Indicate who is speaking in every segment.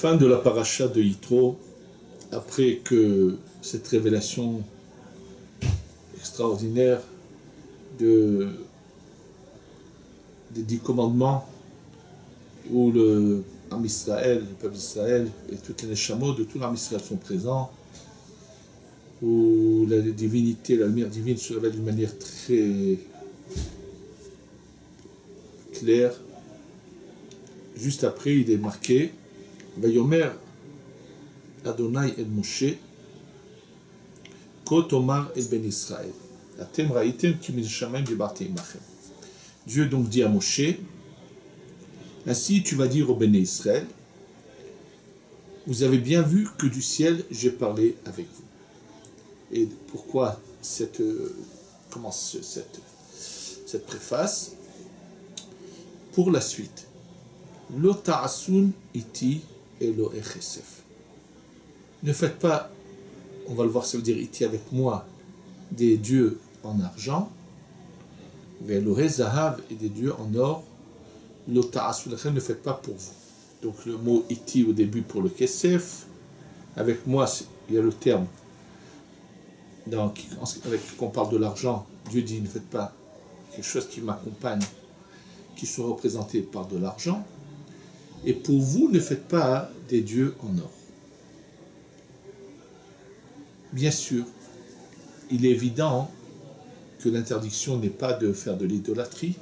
Speaker 1: fin de la paracha de Yitro, après que cette révélation extraordinaire des 10 commandements, où le peuple d'Israël et toutes les neshamot de tout l'âme Israël sont présents, où la divinité, la lumière divine se révèle d'une manière très claire. Juste après, il est marqué Vayomer Adonai el Moshe Ko Tomar el Ben Israël Atem Ra'item Ki min Shamayim Dibarti Imachem. Dieu donc dit à Moshe, ainsi tu vas dire au Ben Israël, vous avez bien vu que du ciel j'ai parlé avec vous. Et pourquoi commence cette préface? Pour la suite. Lo ta'asun iti elo echesef. Ne faites pas, on va le voir, ça veut dire iti avec moi, des dieux en argent, velo zahav et des dieux en or. Lo ta'asun, ne faites pas pour vous. Donc le mot iti au début pour le kesef, avec moi, il y a le terme, avec qu'on parle de l'argent, Dieu dit ne faites pas quelque chose qui m'accompagne, qui soit représenté par de l'argent. Et pour vous, ne faites pas des dieux en or. Bien sûr, il est évident que l'interdiction n'est pas de faire de l'idolâtrie,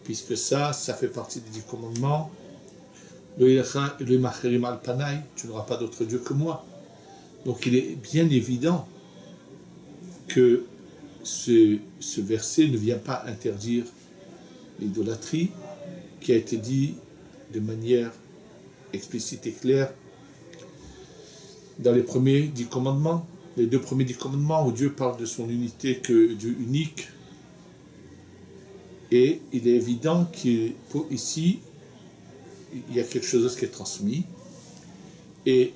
Speaker 1: puisque ça fait partie des 10 commandements. Tu n'auras pas d'autre Dieu que moi. Donc il est bien évident que ce verset ne vient pas interdire l'idolâtrie, qui a été dit de manière explicite et claire dans les premiers 10 commandements, les 2 premiers 10 commandements où Dieu parle de son unité, que Dieu unique. Et il est évident qu'ici, il y a quelque chose qui est transmis. Et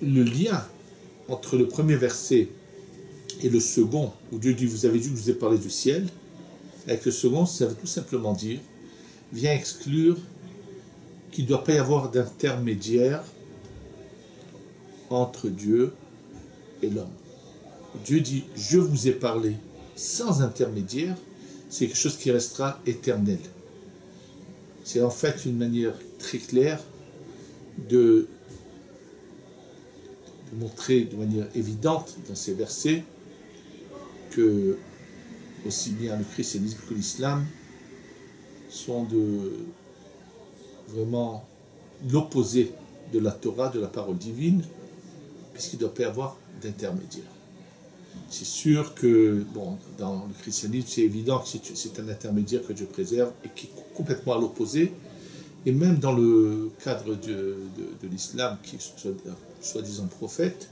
Speaker 1: le lien entre le premier verset et le second, où Dieu dit, vous avez dit que je vous ai parlé du ciel, avec le second, ça veut tout simplement dire, vient exclure qu'il ne doit pas y avoir d'intermédiaire entre Dieu et l'homme. Dieu dit, je vous ai parlé sans intermédiaire, c'est quelque chose qui restera éternel. C'est en fait une manière très claire de montrer de manière évidente dans ces versets que aussi bien le christianisme que l'islam sont vraiment l'opposé de la Torah, de la parole divine, puisqu'il ne doit pas y avoir d'intermédiaire. C'est sûr que, dans le christianisme, c'est évident que c'est un intermédiaire que Dieu préserve et qui est complètement à l'opposé. Et même dans le cadre de l'islam, qui est soi-disant prophète,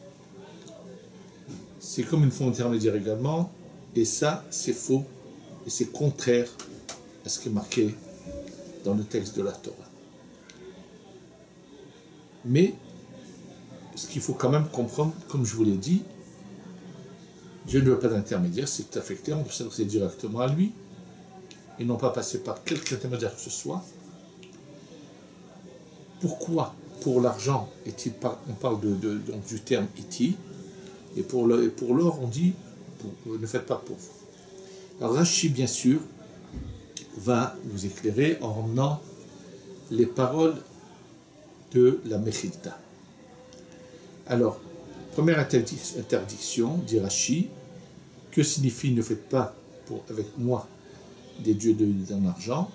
Speaker 1: c'est comme une forme intermédiaire également, et ça, c'est faux, et c'est contraire à ce qui est marqué dans le texte de la Torah. Mais, ce qu'il faut quand même comprendre, comme je vous l'ai dit, Dieu ne veut pas d'intermédiaire, c'est tout à fait clair, on peut s'adresser directement à lui, et non pas passer par quelque intermédiaire que ce soit. Pourquoi, pour l'argent, on parle donc du terme iti, et pour l'or, on dit, ne faites pas pour vous. Alors Rashi, bien sûr, va nous éclairer en ramenant les paroles de la Mechilta. Alors, première interdiction, dit Rashi, que signifie ne faites pas avec moi des dieux en argent?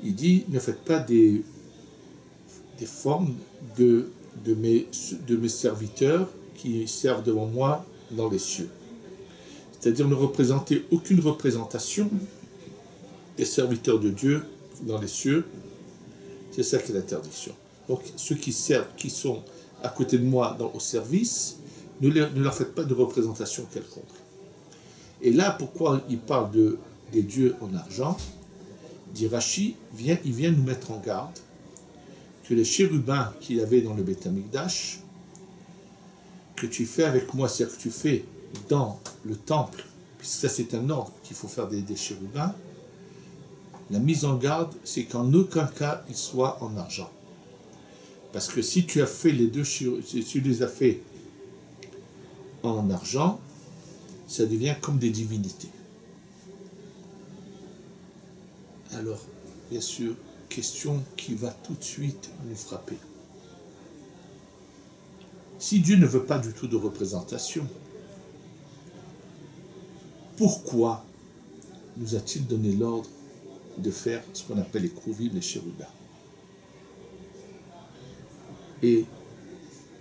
Speaker 1: Il dit ne faites pas des formes de mes serviteurs qui servent devant moi dans les cieux. C'est-à-dire ne représenter aucune représentation des serviteurs de Dieu dans les cieux. C'est ça qui est l'interdiction. Donc ceux qui servent, qui sont à côté de moi au service, ne leur faites pas de représentation quelconque. Et là, pourquoi il parle des dieux en argent? Dit Rashi, il vient nous mettre en garde que les chérubins qu'il y avait dans le Beth Amikdash, que tu fais avec moi, c'est-à-dire que tu fais dans le temple, puisque ça c'est un ordre qu'il faut faire des chérubins, la mise en garde, c'est qu'en aucun cas ils soient en argent. Parce que si tu as fait les deux, si tu les as fait en argent, ça devient comme des divinités. Alors, bien sûr, question qui va tout de suite nous frapper. Si Dieu ne veut pas du tout de représentation, pourquoi nous a-t-il donné l'ordre de faire ce qu'on appelle les crouvim, les chérubins? Et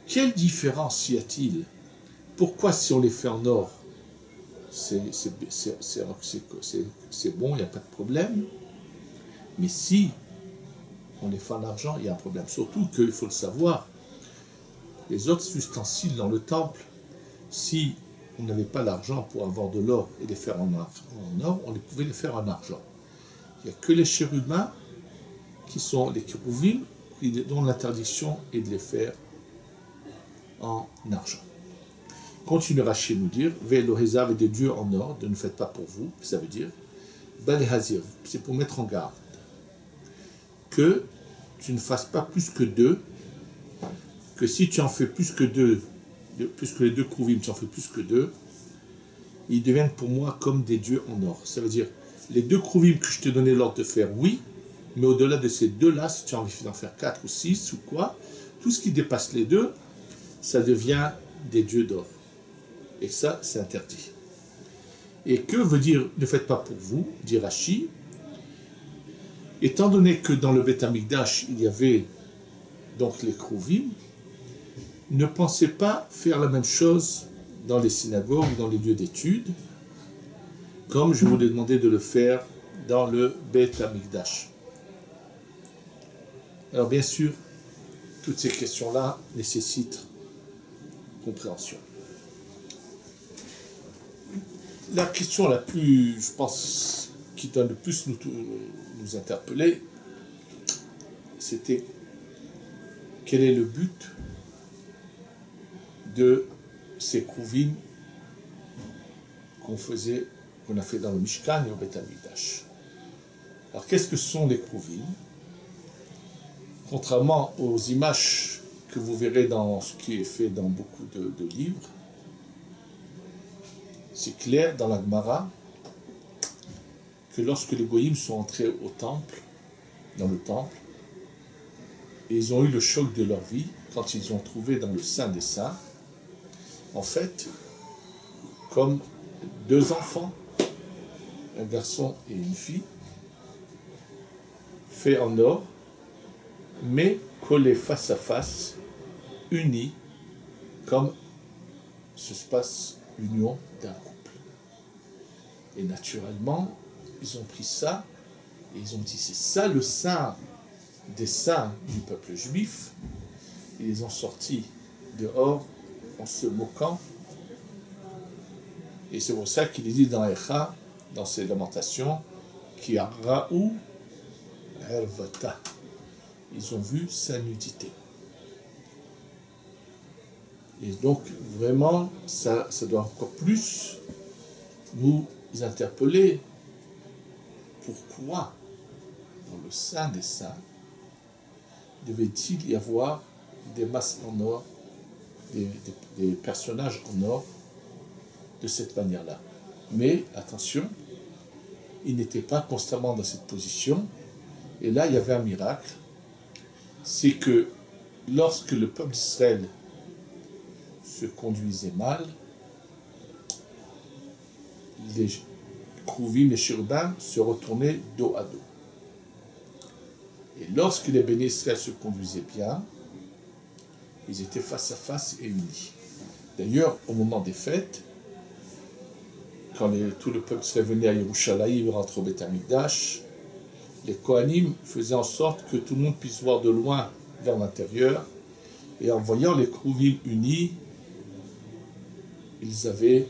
Speaker 1: quelle différence y a-t-il? Pourquoi si on les fait en or, c'est bon, il n'y a pas de problème, mais si on les fait en argent, il y a un problème. Surtout qu'il faut le savoir, les autres ustensiles dans le temple, si on n'avait pas l'argent pour avoir de l'or et les faire en or, on pouvait les faire en argent. Il n'y a que les chérubins qui sont les kérouvim, dont l'interdiction est de les faire en argent. Continue Rachid nous dire, Ve'elohezav et des dieux en or, ne faites pas pour vous, ça veut dire, Balehazir, c'est pour mettre en garde, que tu ne fasses pas plus que deux, que si tu en fais plus que deux, plus que les deux krouvim, tu en fais plus que deux, ils deviennent pour moi comme des dieux en or. Ça veut dire, les deux krouvim que je te donnais l'ordre de faire, oui, mais au-delà de ces deux-là, si tu as envie d'en faire 4 ou 6 ou quoi, tout ce qui dépasse les deux, ça devient des dieux d'or. Et ça, c'est interdit. Et que veut dire ne faites pas pour vous, dit Rashi, étant donné que dans le Beth Amikdash, il y avait donc les krouvim, ne pensez pas faire la même chose dans les synagogues, dans les lieux d'études, comme je vous ai demandé de le faire dans le Beth Amikdash. Alors bien sûr, toutes ces questions-là nécessitent compréhension. La question la plus, je pense, qui doit le plus nous interpeller, c'était quel est le but de ces krouvim qu'on a fait dans le Mishkan et au Beth Amikdash. Alors qu'est-ce que sont les krouvim? Contrairement aux images que vous verrez dans ce qui est fait dans beaucoup de livres, c'est clair dans la Gemara que lorsque les goyim sont entrés au temple, dans le temple, et ils ont eu le choc de leur vie quand ils ont trouvé dans le Saint des Saints, en fait, comme deux enfants, un garçon et une fille, faits en or, mais collés face à face, unis, comme se passe l'union d'un couple. Et naturellement, ils ont pris ça, et ils ont dit, c'est ça le saint des saints du peuple juif. Ils les ont sortis dehors en se moquant. Et c'est pour ça qu'il dit dans Echa, dans ses lamentations, qui a Raou Hervata. Ils ont vu sa nudité. Et donc, vraiment, ça doit encore plus nous interpeller. Pourquoi, dans le Saint des Saints, devait-il y avoir des masques en or, des personnages en or, de cette manière-là? Mais, attention, il n'était pas constamment dans cette position. Et là, il y avait un miracle. C'est que lorsque le peuple d'Israël se conduisait mal, les krouvim, les chérubins, se retournaient dos à dos. Et lorsque les bénis Israël se conduisaient bien, ils étaient face à face et unis. D'ailleurs, au moment des fêtes, quand tout le peuple serait venu à Yerushalayim, rentre au Beth Amikdash, les Kohanim faisaient en sorte que tout le monde puisse voir de loin vers l'intérieur, et en voyant les krouvim unis, ils étaient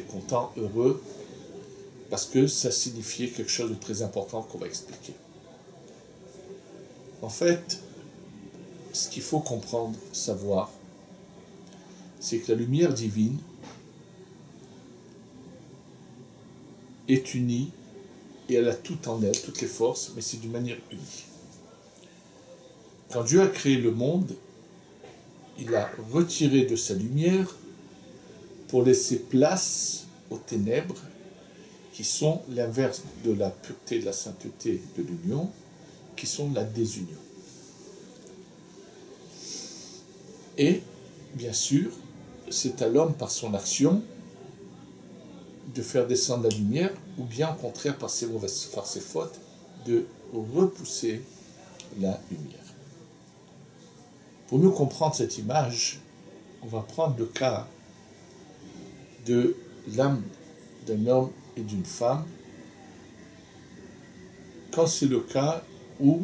Speaker 1: contents, heureux, parce que ça signifiait quelque chose de très important qu'on va expliquer. En fait, ce qu'il faut comprendre, savoir, c'est que la lumière divine est unie et elle a tout en elle, toutes les forces, mais c'est d'une manière unie. quand Dieu a créé le monde, il a retiré de sa lumière pour laisser place aux ténèbres, qui sont l'inverse de la pureté, de la sainteté, de l'union, qui sont la désunion. Et, bien sûr, c'est à l'homme, par son action, de faire descendre la lumière, ou bien, au contraire, par ses fautes, de repousser la lumière. Pour mieux comprendre cette image, on va prendre le cas de l'âme d'un homme et d'une femme, quand c'est le cas où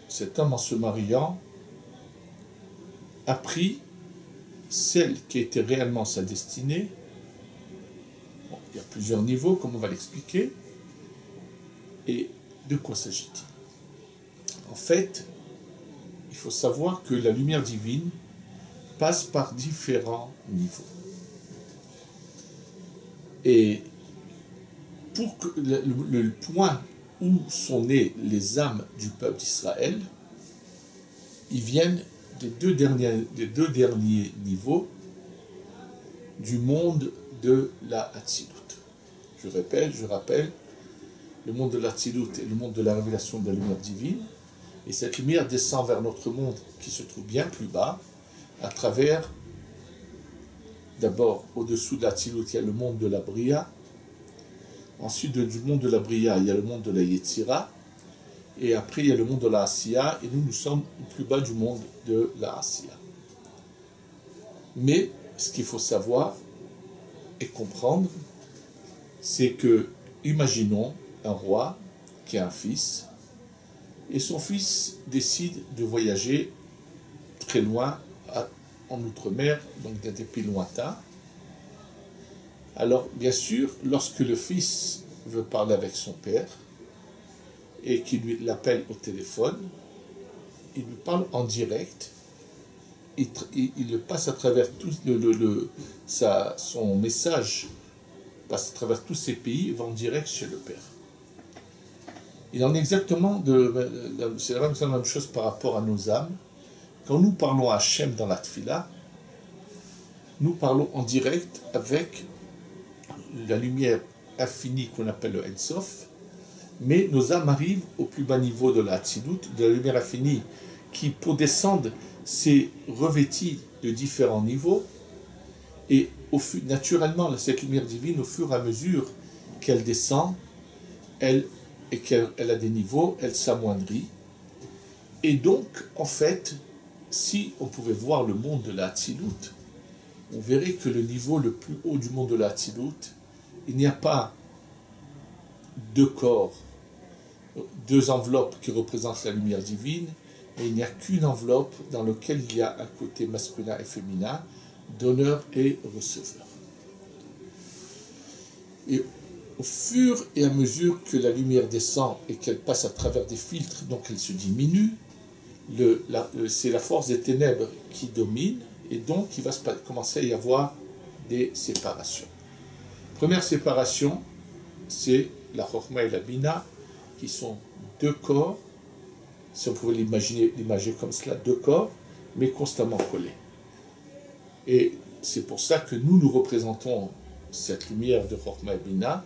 Speaker 1: cet homme, en se mariant, a pris celle qui était réellement sa destinée. Bon, il y a plusieurs niveaux, comme on va l'expliquer. Et de quoi s'agit-il? En fait, il faut savoir que la lumière divine passe par différents niveaux. Et pour que le point où sont nées les âmes du peuple d'Israël, ils viennent des deux derniers niveaux du monde de la Hatzilut. Je rappelle, le monde de la Hatzilut est le monde de la révélation de la lumière divine, et cette lumière descend vers notre monde qui se trouve bien plus bas, à travers, d'abord, au-dessous de la Hatzilut, il y a le monde de la Bria. Ensuite, du monde de la Bria, il y a le monde de la Yetzira. Et après, il y a le monde de la Asiya. Et nous sommes au plus bas du monde de la Asiya. Mais, ce qu'il faut savoir et comprendre, c'est que, imaginons un roi qui a un fils, et son fils décide de voyager très loin, en outre-mer, donc dans des pays lointains. Alors, bien sûr, lorsque le fils veut parler avec son père et qu'il l'appelle au téléphone, il lui parle en direct, il le passe à travers tout son message, passe à travers tous ces pays, va en direct chez le père. Il en est exactement c'est la même chose par rapport à nos âmes. Quand nous parlons à Hachem dans la Tfila, nous parlons en direct avec la lumière infinie qu'on appelle le Ein Sof, mais nos âmes arrivent au plus bas niveau de la Hatzilut, de la lumière infinie, qui, pour descendre, s'est revêtie de différents niveaux, et naturellement, cette lumière divine, au fur et à mesure qu'elle descend, et qu'elle a des niveaux, elle s'amoindrit. Et donc, en fait, si on pouvait voir le monde de la Hatzilut, on verrait que le niveau le plus haut du monde de la Hatzilut, il n'y a pas deux corps, deux enveloppes qui représentent la lumière divine, mais il n'y a qu'une enveloppe dans laquelle il y a un côté masculin et féminin, donneur et receveur. Et au fur et à mesure que la lumière descend et qu'elle passe à travers des filtres, donc elle se diminue, c'est la force des ténèbres qui domine, et donc il va commencer à y avoir des séparations. Première séparation, c'est la Chokhma et la Bina, qui sont deux corps, si on pouvait l'imager comme cela, deux corps, mais constamment collés. Et c'est pour ça que nous représentons cette lumière de Chokhma et Bina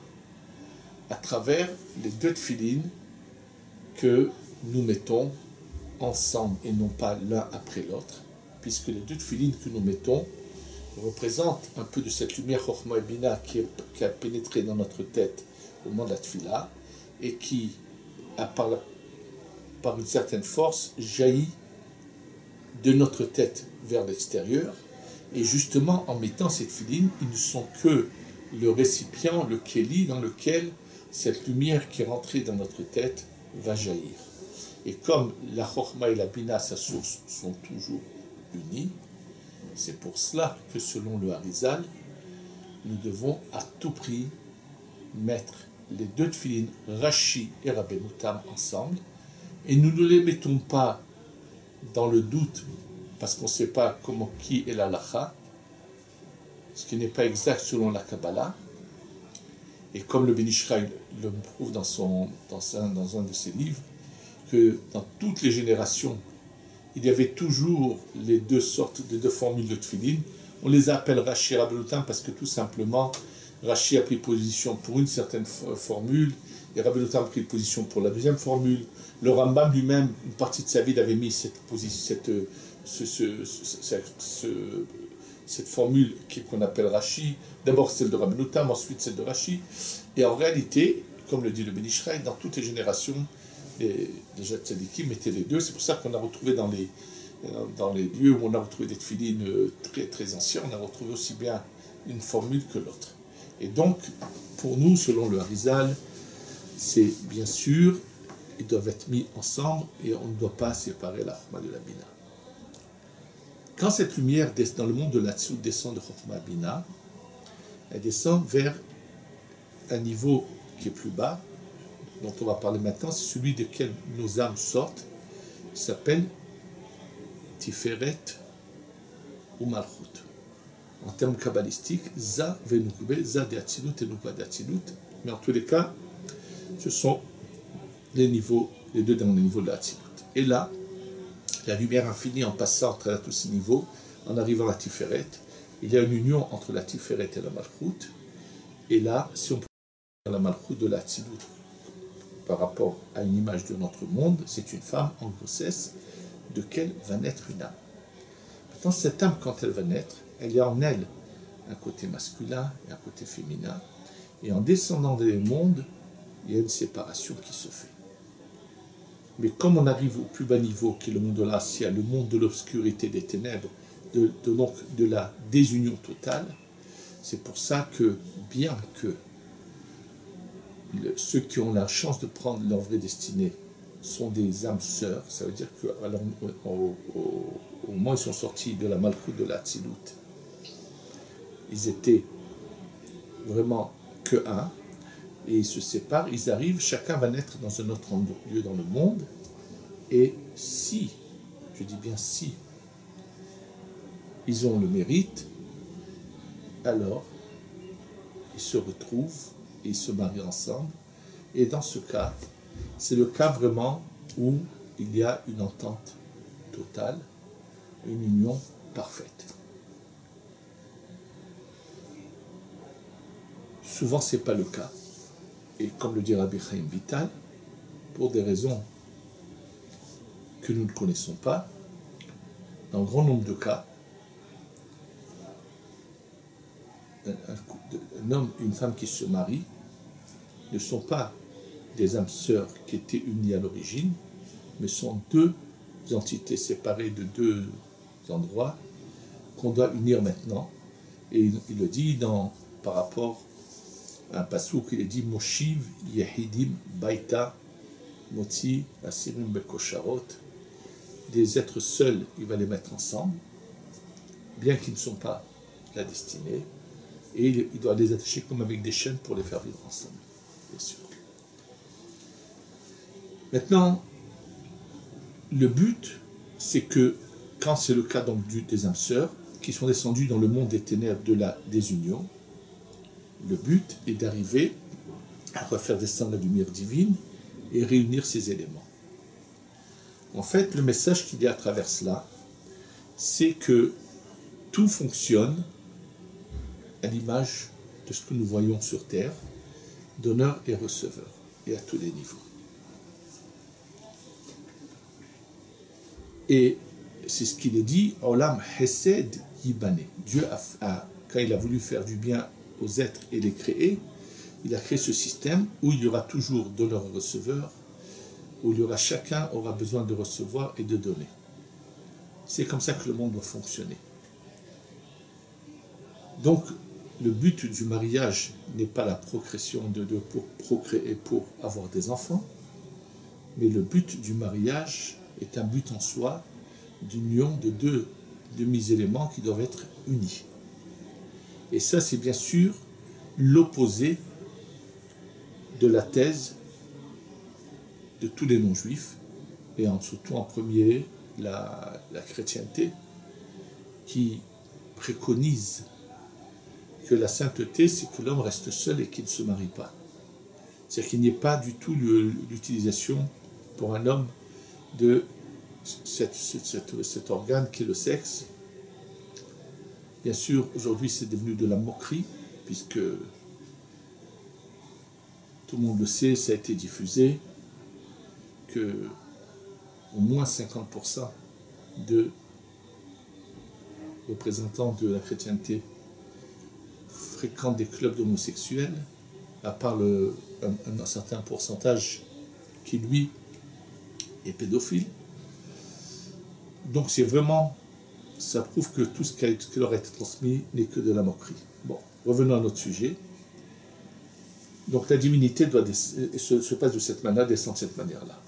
Speaker 1: à travers les deux tefilines que nous mettons ensemble et non pas l'un après l'autre, puisque les deux tefilines que nous mettons représentent un peu de cette lumière Chokhma et Bina qui a pénétré dans notre tête au moment de la tefila et qui, par une certaine force, jaillit de notre tête vers l'extérieur. Et justement, en mettant cette tefilines, ils ne sont que le récipient, le kéli, dans lequel cette lumière qui est rentrée dans notre tête va jaillir. Et comme la Chokhma et la Bina, sa source, sont toujours unies, c'est pour cela que selon le Harizal, nous devons à tout prix mettre les deux tefilines, Rashi et Rabbeinu Tam, ensemble, et nous ne les mettons pas dans le doute, parce qu'on ne sait pas qui est la halakha, ce qui n'est pas exact selon la Kabbalah, et comme le Ben Ish Chai le prouve dans un de ses livres, que dans toutes les générations, il y avait toujours les deux sortes, les deux formules de tefillin. On les appelle Rashi et Rabbeinu Tam parce que tout simplement, Rashi a pris position pour une certaine formule et Rabbeinu Tam a pris position pour la deuxième formule. Le Rambam lui-même, une partie de sa vie, il avait mis cette formule qu'on appelle Rashi. D'abord celle de Rabbeinu Tam, ensuite celle de Rashi. Et en réalité, comme le dit le Ben Ish Chai, dans toutes les générations, les tzadikim mettaient les deux. C'est pour ça qu'on a retrouvé dans les lieux où on a retrouvé des tefillines très, très anciens, on a retrouvé aussi bien une formule que l'autre. Et donc, pour nous, selon le Harizal, c'est bien sûr, ils doivent être mis ensemble et on ne doit pas séparer la Chokhmah de la Bina. Quand cette lumière dans le monde de l'Atsout descend de Chokhmah Bina, elle descend vers un niveau qui est plus bas, dont on va parler maintenant, c'est celui de quel nos âmes sortent, qui s'appelle Tiferet ou Malchut. En termes kabbalistiques, Za Venukbe, Za de Atzilut et Nukba de Atzilut. Mais en tous les cas, ce sont les deux derniers niveaux de la Atzilut. Et là, la lumière infinie en passant à travers tous ces niveaux, en arrivant à la Tiferet, il y a une union entre la Tiferet et la Malchut. Et là, si on prend la Malchut de la Atzilut par rapport à une image de notre monde, c'est une femme en grossesse de laquelle va naître une âme. Maintenant, cette âme, quand elle va naître, elle y a en elle un côté masculin et un côté féminin. Et en descendant des mondes, il y a une séparation qui se fait. Mais comme on arrive au plus bas niveau, qui est le monde de l'Assia, le monde de l'obscurité des ténèbres, donc de la désunion totale, c'est pour ça que, bien que ceux qui ont la chance de prendre leur vraie destinée sont des âmes sœurs, ça veut dire qu'au moment où ils sont sortis de la Malchut de la Tzilut, ils étaient vraiment que un, et ils se séparent, ils arrivent, chacun va naître dans un autre lieu dans le monde, et si, je dis bien si, ils ont le mérite, alors ils se retrouvent et ils se marient ensemble, et dans ce cas, c'est le cas vraiment où il y a une entente totale, une union parfaite. Souvent, ce n'est pas le cas. Et comme le dit Rabbi Chaim Vital, pour des raisons que nous ne connaissons pas, dans un grand nombre de cas, un homme et une femme qui se marient ne sont pas des âmes sœurs qui étaient unies à l'origine, mais sont deux entités séparées de deux endroits qu'on doit unir maintenant. Et il le dit par rapport à un passouk, il est dit Moshiv Yehidim Baita Motzi Asirim Bekosharot. Des êtres seuls, il va les mettre ensemble, bien qu'ils ne sont pas la destinée, et il doit les attacher comme avec des chaînes pour les faire vivre ensemble, bien sûr. Maintenant, le but, c'est que, quand c'est le cas donc des âmes sœurs, qui sont descendues dans le monde des ténèbres de la désunion, le but est d'arriver à refaire descendre la lumière divine et réunir ces éléments. En fait, le message qu'il y a à travers cela, c'est que tout fonctionne à l'image de ce que nous voyons sur Terre, donneur et receveur, et à tous les niveaux. Et c'est ce qu'il est dit, Olam Hesed Yibane. Dieu quand il a voulu faire du bien aux êtres et les créer, il a créé ce système où il y aura toujours donneur et receveur, où chacun aura besoin de recevoir et de donner. C'est comme ça que le monde doit fonctionner. Donc, le but du mariage n'est pas la procréation pour procréer, pour avoir des enfants, mais le but du mariage est un but en soi d'union de deux demi-éléments qui doivent être unis. Et ça, c'est bien sûr l'opposé de la thèse de tous les non-juifs, et surtout en premier la chrétienté, qui préconise que la sainteté, c'est que l'homme reste seul et qu'il ne se marie pas. C'est-à-dire qu'il n'y ait pas du tout l'utilisation pour un homme de cet organe qui est le sexe. Bien sûr, aujourd'hui, c'est devenu de la moquerie, puisque tout le monde le sait, ça a été diffusé, que au moins 50% de représentants de la chrétienté fréquentent des clubs d'homosexuels, à part un certain pourcentage qui, lui, est pédophile. Donc c'est vraiment, ça prouve que tout ce qui leur a été transmis n'est que de la moquerie. Bon, revenons à notre sujet. Donc la divinité se passe de cette manière, descend de cette manière-là.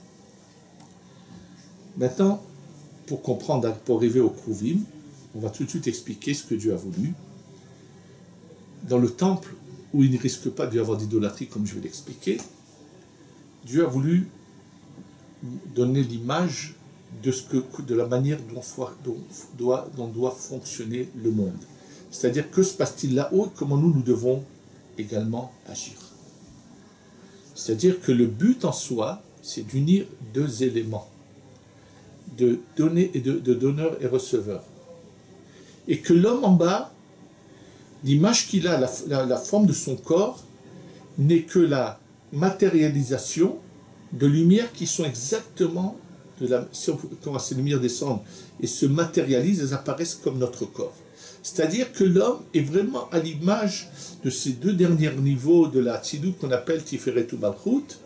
Speaker 1: Maintenant, pour comprendre, pour arriver au Kruvim, on va tout de suite expliquer ce que Dieu a voulu. Dans le temple, où il ne risque pas d'y avoir d'idolâtrie, comme je vais l'expliquer, Dieu a voulu donner l'image de la manière dont doit fonctionner le monde. C'est-à-dire, que se passe-t-il là-haut et comment nous devons également agir. C'est-à-dire que le but en soi, c'est d'unir deux éléments, de donneur et receveur. Et que l'homme en bas, l'image qu'il a, la forme de son corps, n'est que la matérialisation de lumières qui sont exactement, quand ces lumières descendent et se matérialisent, elles apparaissent comme notre corps. C'est-à-dire que l'homme est vraiment à l'image de ces deux derniers niveaux de la Tzidut qu'on appelle Tiferet ou Malchut.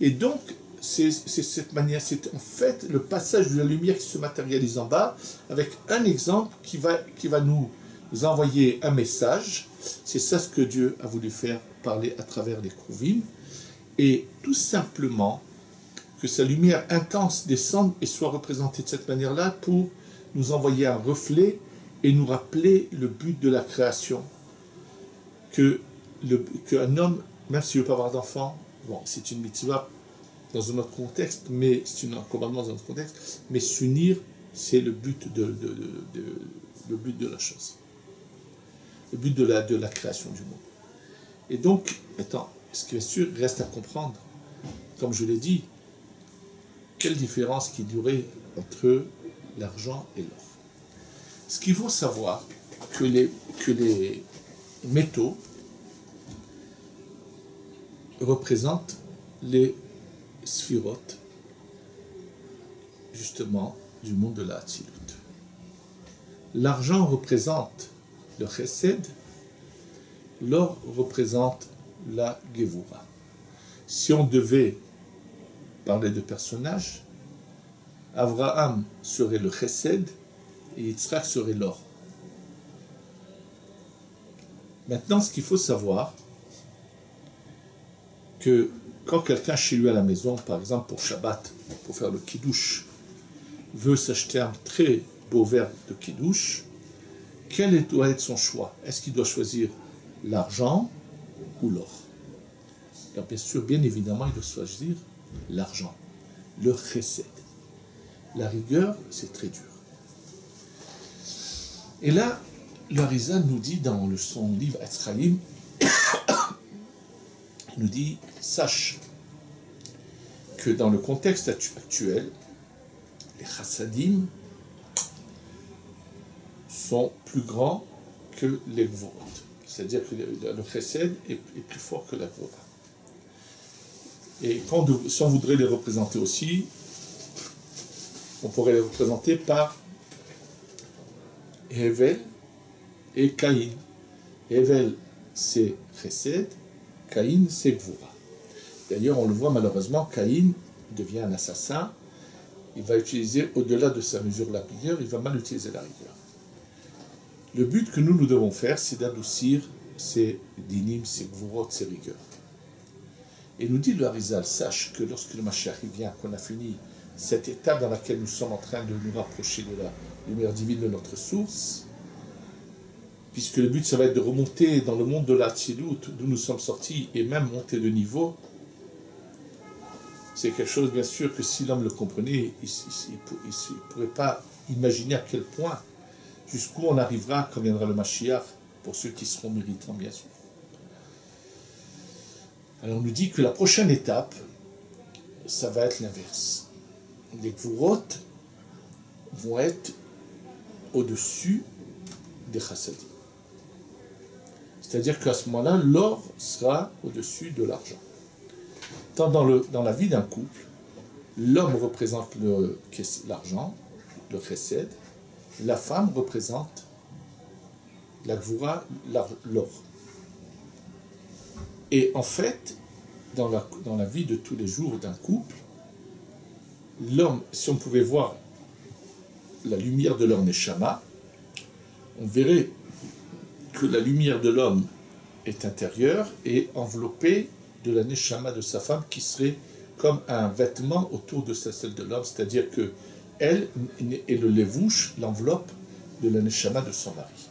Speaker 1: Et donc, c'est cette manière, c'est en fait le passage de la lumière qui se matérialise en bas, avec un exemple qui va nous envoyer un message. C'est ça ce que Dieu a voulu faire parler à travers les Kruvim. Et tout simplement, que sa lumière intense descende et soit représentée de cette manière-là pour nous envoyer un reflet et nous rappeler le but de la création. Qu'un homme, même s'il ne veut pas avoir d'enfant, bon, c'est une mitzvah dans un autre contexte, mais c'est un commandement dans un autre contexte, mais s'unir, c'est le but le but de la chose. Le but de la création du monde. Et donc, ce qui est sûr, reste à comprendre, comme je l'ai dit, quelle différence qu'il y aurait entre l'argent et l'or. Ce qu'il faut savoir, que les métaux représentent les sphirotes, justement, du monde de la Hatzilut. L'argent représente le chesed, l'or représente la gevura. Si on devait parler de personnages, Abraham serait le chesed et Yitzhak serait l'or. Maintenant, ce qu'il faut savoir, que quand quelqu'un chez lui à la maison, par exemple pour Shabbat, pour faire le kiddush, veut s'acheter un très beau verre de kiddush, quel doit être son choix? Est-ce qu'il doit choisir l'argent ou l'or? Alors bien sûr, bien évidemment, il doit choisir l'argent, le chesed. La rigueur, c'est très dur. Et là, le Harizal nous dit dans son livre Etzraïm, il nous dit, sache que dans le contexte actuel, les chassadim sont plus grands que les gvorot. C'est-à-dire que le chesed est plus fort que la gvora. Et si on voudrait les représenter aussi, on pourrait les représenter par Hevel et Caïn. Hevel, c'est chesed, Caïn, c'est gvora. D'ailleurs, on le voit malheureusement, Caïn devient un assassin. Il va utiliser, au-delà de sa mesure la rigueur, il va mal utiliser la rigueur. Le but que nous devons faire, c'est d'adoucir ces dinim, ces gvorot, ces rigueurs. Et nous dit le Harizal, sache que lorsque le Mashiach vient, qu'on a fini cette étape dans laquelle nous sommes en train de nous rapprocher de la lumière divine de notre source, puisque le but, ça va être de remonter dans le monde de la Tzilut, d'où nous sommes sortis, et même monter de niveau. C'est quelque chose, bien sûr, que si l'homme le comprenait, il ne pourrait pas imaginer à quel point, jusqu'où on arrivera quand viendra le Mashiach, pour ceux qui seront méritants, bien sûr. Alors on nous dit que la prochaine étape, ça va être l'inverse. Les gvurot vont être au-dessus des chassadim. C'est-à-dire qu'à ce moment-là, l'or sera au-dessus de l'argent. Tant dans la vie d'un couple, l'homme représente l'argent, le chesed, la femme représente la gvoura, l'or. Et en fait, dans la vie de tous les jours d'un couple, l'homme, si on pouvait voir la lumière de leur neshama, on verrait que la lumière de l'homme est intérieure et enveloppée de la neshama de sa femme qui serait comme un vêtement autour de celle de l'homme, c'est-à-dire que elle est le levouche, l'enveloppe de la neshama de son mari.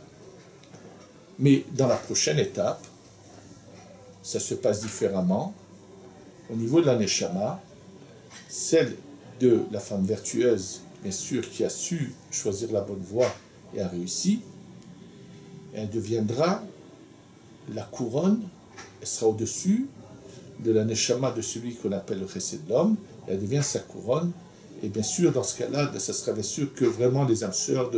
Speaker 1: Mais dans la prochaine étape, ça se passe différemment. Au niveau de la neshama, celle de la femme vertueuse, bien sûr, qui a su choisir la bonne voie et a réussi, elle deviendra la couronne, elle sera au-dessus de la neshama de celui qu'on appelle le chesed de l'homme, elle devient sa couronne, et bien sûr, dans ce cas-là, ça sera bien sûr que vraiment les âmes sœurs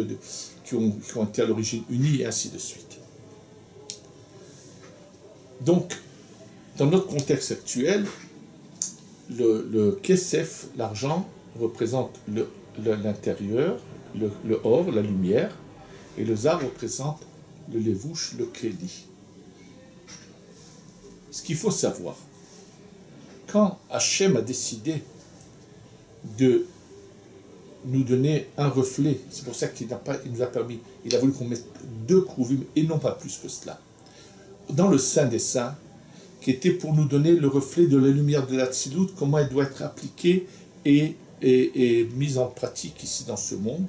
Speaker 1: qui ont été à l'origine unies, et ainsi de suite. Donc, dans notre contexte actuel, le kesef, l'argent, représente l'intérieur, le or, la lumière, et le zar représente le levouche, le kéli. Ce qu'il faut savoir, quand Hachem a décidé de nous donner un reflet, c'est pour ça qu'il nous a permis, il a voulu qu'on mette 2 krouvim et non pas plus que cela, dans le Saint des Saints, qui était pour nous donner le reflet de la lumière de la Tzilut, comment elle doit être appliquée et mise en pratique ici dans ce monde.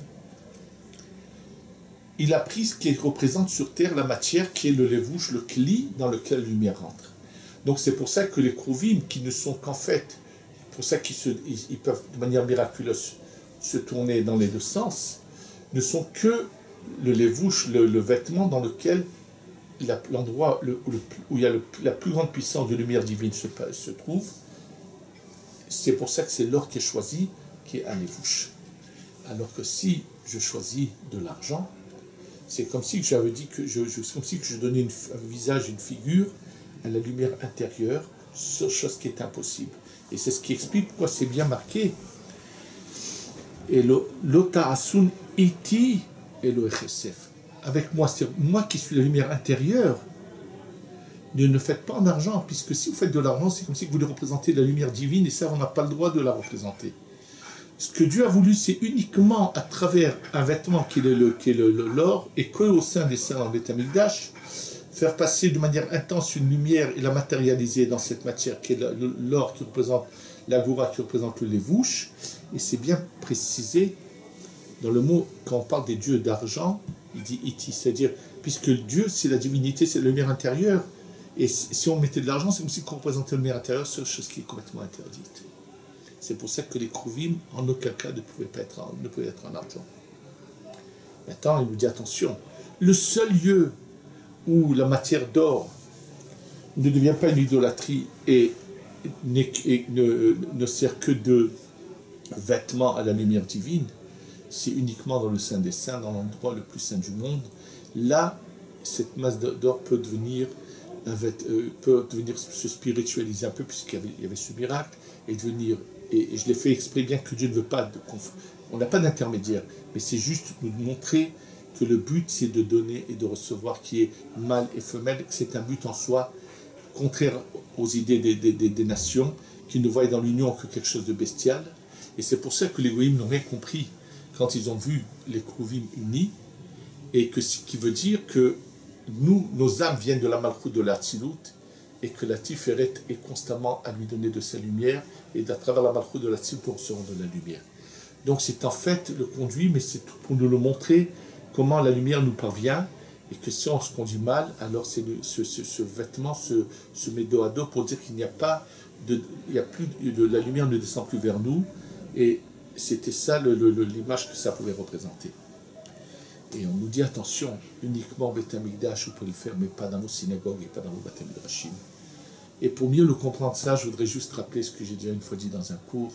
Speaker 1: Il a pris ce qui représente sur terre la matière, qui est le levouche, le kli, dans lequel la lumière rentre. Donc c'est pour ça que les krouvim, qui ne sont qu'en fait, pour ça qu'ils peuvent de manière miraculeuse se tourner dans les 2 sens, ne sont que le levouche, le vêtement dans lequel l'endroit où il y a la plus grande puissance de lumière divine se trouve. C'est pour ça que c'est l'or qui est choisi, qui est un levouche. Alors que si je choisis de l'argent, c'est comme si j'avais dit que c'est comme si je donnais un visage, une figure à la lumière intérieure, chose qui est impossible. Et c'est ce qui explique pourquoi c'est bien marqué. Et l'otarasun iti et le chesef. Avec moi, c'est moi qui suis la lumière intérieure. Ne faites pas en argent, puisque si vous faites de l'argent, c'est comme si vous voulez représenter la lumière divine, et ça, on n'a pas le droit de la représenter. Ce que Dieu a voulu, c'est uniquement à travers un vêtement qui est l'or, et qu'au sein des saints en Beth Amikdash, faire passer de manière intense une lumière et la matérialiser dans cette matière qui est l'or qui représente la goura, qui représente le levouche. Et c'est bien précisé dans le mot, quand on parle des dieux d'argent, il dit iti, c'est-à-dire, puisque Dieu, c'est la divinité, c'est la lumière intérieure, et si on mettait de l'argent, c'est comme si on représentait la lumière intérieure, c'est une chose qui est complètement interdite. C'est pour ça que les krouvim, en aucun cas, ne pouvaient être en argent. Maintenant, il nous dit attention, le seul lieu où la matière d'or ne devient pas une idolâtrie et ne sert que de vêtement à la lumière divine, c'est uniquement dans le Saint des Saints, dans l'endroit le plus saint du monde. Là, cette masse d'or peut devenir se spiritualiser un peu, puisqu'il y avait ce miracle, et devenir, et je l'ai fait exprès, bien que Dieu ne veut pas on n'a pas d'intermédiaire, mais c'est juste nous montrer que le but c'est de donner et de recevoir, qui est mâle et femelle, que c'est un but en soi, contraire aux idées des nations, qui ne voient dans l'union que quelque chose de bestial. Et c'est pour ça que les goïms n'ont rien compris quand ils ont vu les krouvim unis, et que ce qui veut dire que nos âmes viennent de la malchoute de la Tzilut, et que la Tiferet est constamment à lui donner de sa lumière, et à travers la malchoute de la Tzilut pour recevoir de la lumière. Donc c'est en fait le conduit, mais c'est pour nous le montrer comment la lumière nous parvient, et que si on se conduit mal, alors c'est ce vêtement se met dos à dos pour dire qu'il n'y a pas la lumière ne descend plus vers nous, et c'était ça l'image que ça pouvait représenter. Et on nous dit attention, uniquement au Beth Amikdash, vous pouvez le faire, mais pas dans nos synagogues et pas dans nos baptêmes de Rachim. Et pour mieux le comprendre ça, je voudrais juste rappeler ce que j'ai déjà une fois dit dans un cours,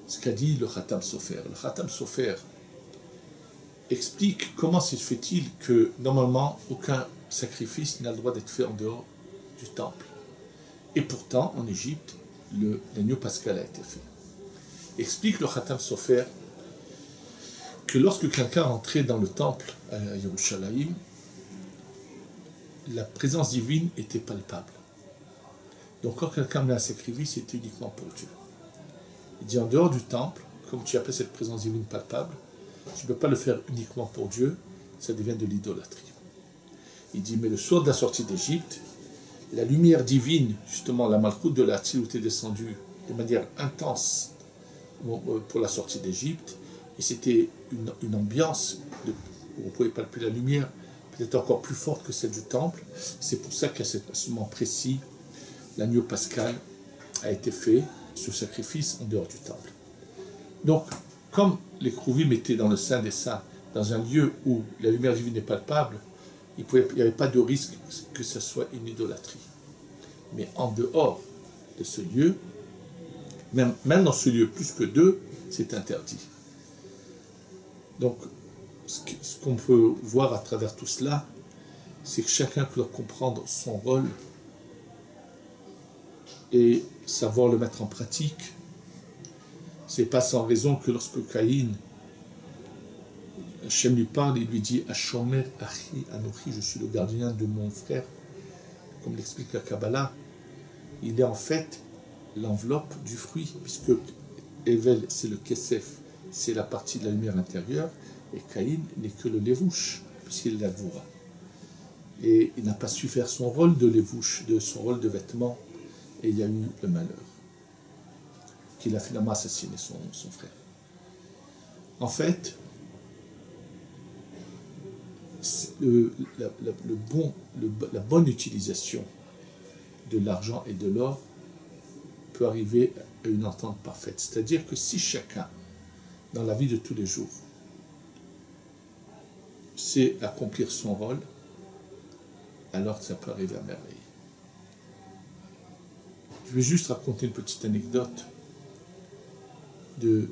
Speaker 1: ce qu'a dit le Khatam Sofer. Le Khatam Sofer, explique comment se fait-il que normalement aucun sacrifice n'a le droit d'être fait en dehors du temple. Et pourtant, en Égypte, l'agneau pascal a été fait. Explique le Khatam Sofer que lorsque quelqu'un entrait dans le temple à Yerushalayim, la présence divine était palpable. Donc quand quelqu'un met un sacrifice, c'était uniquement pour Dieu. Il dit en dehors du temple, comme tu appelles cette présence divine palpable, tu ne peux pas le faire uniquement pour Dieu, ça devient de l'idolâtrie. Il dit, mais le soir de la sortie d'Égypte, la lumière divine, justement la malchoute de la Tzilut est descendue de manière intense pour la sortie d'Égypte, et c'était une ambiance où on pouvait palper la lumière, peut-être encore plus forte que celle du temple. C'est pour ça qu'à ce moment précis, l'agneau pascal a été fait, ce sacrifice, en dehors du temple. Donc, comme les Krouvim étaient dans le Saint des Saints, dans un lieu où la lumière divine est palpable, il n'y avait pas de risque que ce soit une idolâtrie. Mais en dehors de ce lieu, même dans ce lieu plus que deux, c'est interdit. Donc, ce qu'on peut voir à travers tout cela, c'est que chacun doit comprendre son rôle et savoir le mettre en pratique. C'est pas sans raison que lorsque Caïn, Hachem lui parle, il lui dit « Hashomer achi anochi » je suis le gardien de mon frère, comme l'explique la Kabbalah. Il est en fait l'enveloppe du fruit, puisque Evel, c'est le kesef, c'est la partie de la lumière intérieure, et Caïn n'est que le lévouche, puisqu'il est la Dvoura. Et il n'a pas su faire son rôle de lévouche, de son rôle de vêtement, et il y a eu le malheur, qu'il a finalement assassiné son frère. En fait, la bonne utilisation de l'argent et de l'or peut arriver à une entente parfaite. C'est-à-dire que si chacun, dans la vie de tous les jours, sait accomplir son rôle, alors ça peut arriver à merveille. Je vais juste raconter une petite anecdote que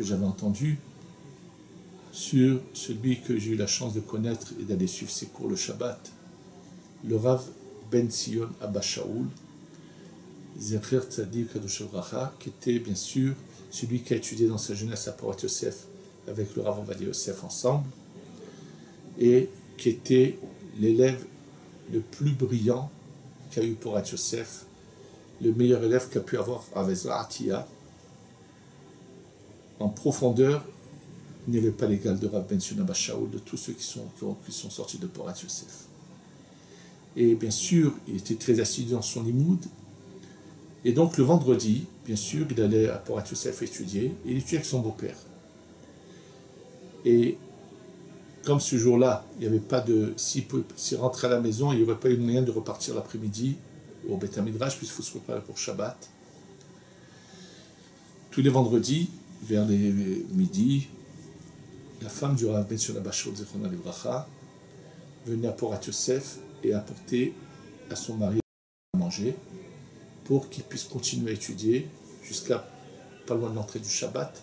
Speaker 1: j'avais entendue sur celui que j'ai eu la chance de connaître et d'aller suivre ses cours le Shabbat, le Rav Ben Sion Abba Shaul, Zecher Tzadik Kadosh Livracha, qui était bien sûr celui qui a étudié dans sa jeunesse à Porat Yosef avec le Rav Ovadia Yosef ensemble, et qui était l'élève le plus brillant qu'a eu Porat Yosef, le meilleur élève qu'a pu avoir Rav Ezra Atiya. En profondeur, il n'y avait pas l'égal de Rav Ben Sion Abba Shaul, de tous ceux qui sont sortis de Porat Yosef. Et bien sûr, il était très assidu dans son limoud. Et donc le vendredi, bien sûr, il allait à Porat Yosef étudier, et il étudiait avec son beau-père. Et comme ce jour-là, il n'y avait pas de... S'il rentrait à la maison, il n'y aurait pas eu moyen de repartir l'après-midi au Beth Midrash, puisqu'il faut se préparer pour Shabbat. Tous les vendredis, vers les midi, la femme du Rav Ben Sion Abba Shaul Zichrono Livracha venait à Porat Yosef et apportait à son mari à manger pour qu'il puisse continuer à étudier jusqu'à pas loin de l'entrée du Shabbat.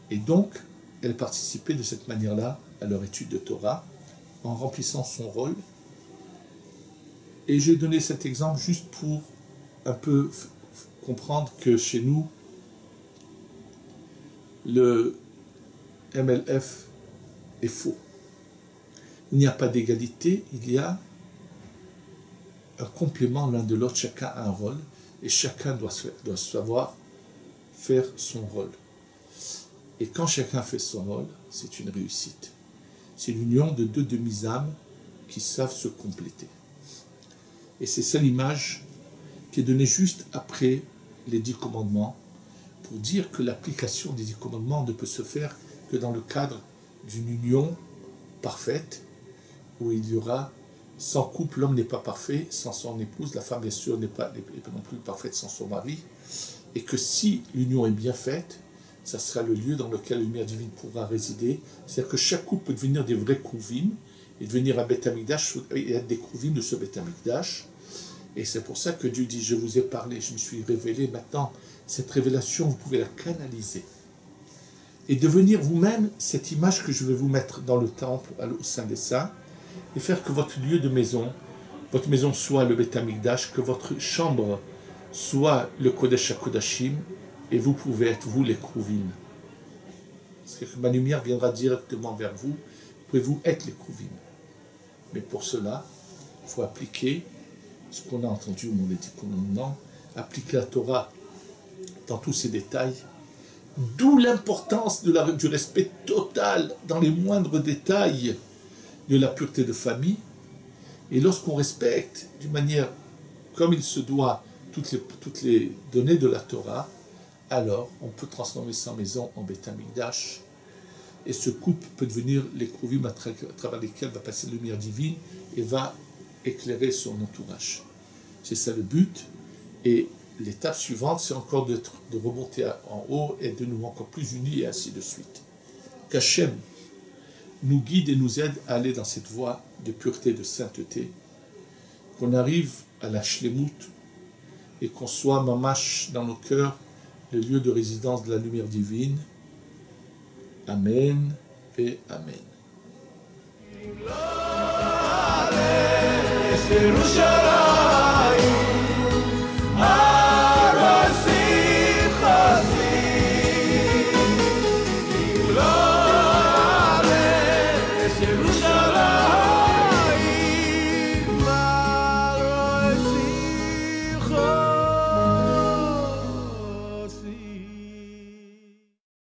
Speaker 1: Et donc, elle participait de cette manière-là à leur étude de Torah en remplissant son rôle. Et j'ai donné cet exemple juste pour un peu comprendre que chez nous, le MLF est faux. Il n'y a pas d'égalité, il y a un complément l'un de l'autre, chacun a un rôle, et chacun doit savoir faire son rôle. Et quand chacun fait son rôle, c'est une réussite. C'est l'union de deux demi-âmes qui savent se compléter. Et c'est ça l'image qui est donnée juste après les 10 commandements, pour dire que l'application des 10 commandements ne peut se faire que dans le cadre d'une union parfaite, où il y aura, sans couple, l'homme n'est pas parfait sans son épouse, la femme bien sûr n'est pas non plus parfaite sans son mari, et que si l'union est bien faite, ça sera le lieu dans lequel la lumière divine pourra résider. C'est-à-dire que chaque couple peut devenir des vrais Krouvim, et devenir un Beth Amikdash, et être des Krouvim de ce Beth Amikdash. Et c'est pour ça que Dieu dit, je vous ai parlé, je me suis révélé, maintenant, cette révélation, vous pouvez la canaliser. et devenir vous-même cette image que je vais vous mettre dans le temple, au sein des saints, et faire que votre lieu de maison, votre maison soit le Beth Amikdash, que votre chambre soit le Kodesh HaKodashim, et vous pouvez être, vous, les Kruvim. Parce que ma lumière viendra directement vers vous, pouvez-vous être les Kruvim. Mais pour cela, il faut appliquer ce qu'on a entendu au monde éthique commandement, appliquer la Torah dans tous ses détails, d'où l'importance du respect total dans les moindres détails de la pureté de famille. Et lorsqu'on respecte d'une manière comme il se doit toutes les données de la Torah, alors on peut transformer sa maison en Beth Amikdash, et ce couple peut devenir les Kruvim à travers lesquels va passer la lumière divine et va éclairer son entourage. C'est ça le but. Et l'étape suivante, c'est encore de remonter en haut et de nous encore plus unis et ainsi de suite. Qu'Hachem nous guide et nous aide à aller dans cette voie de pureté, de sainteté, qu'on arrive à la Shlemut et qu'on soit mamash dans nos cœurs le lieu de résidence de la lumière divine. Amen et Amen.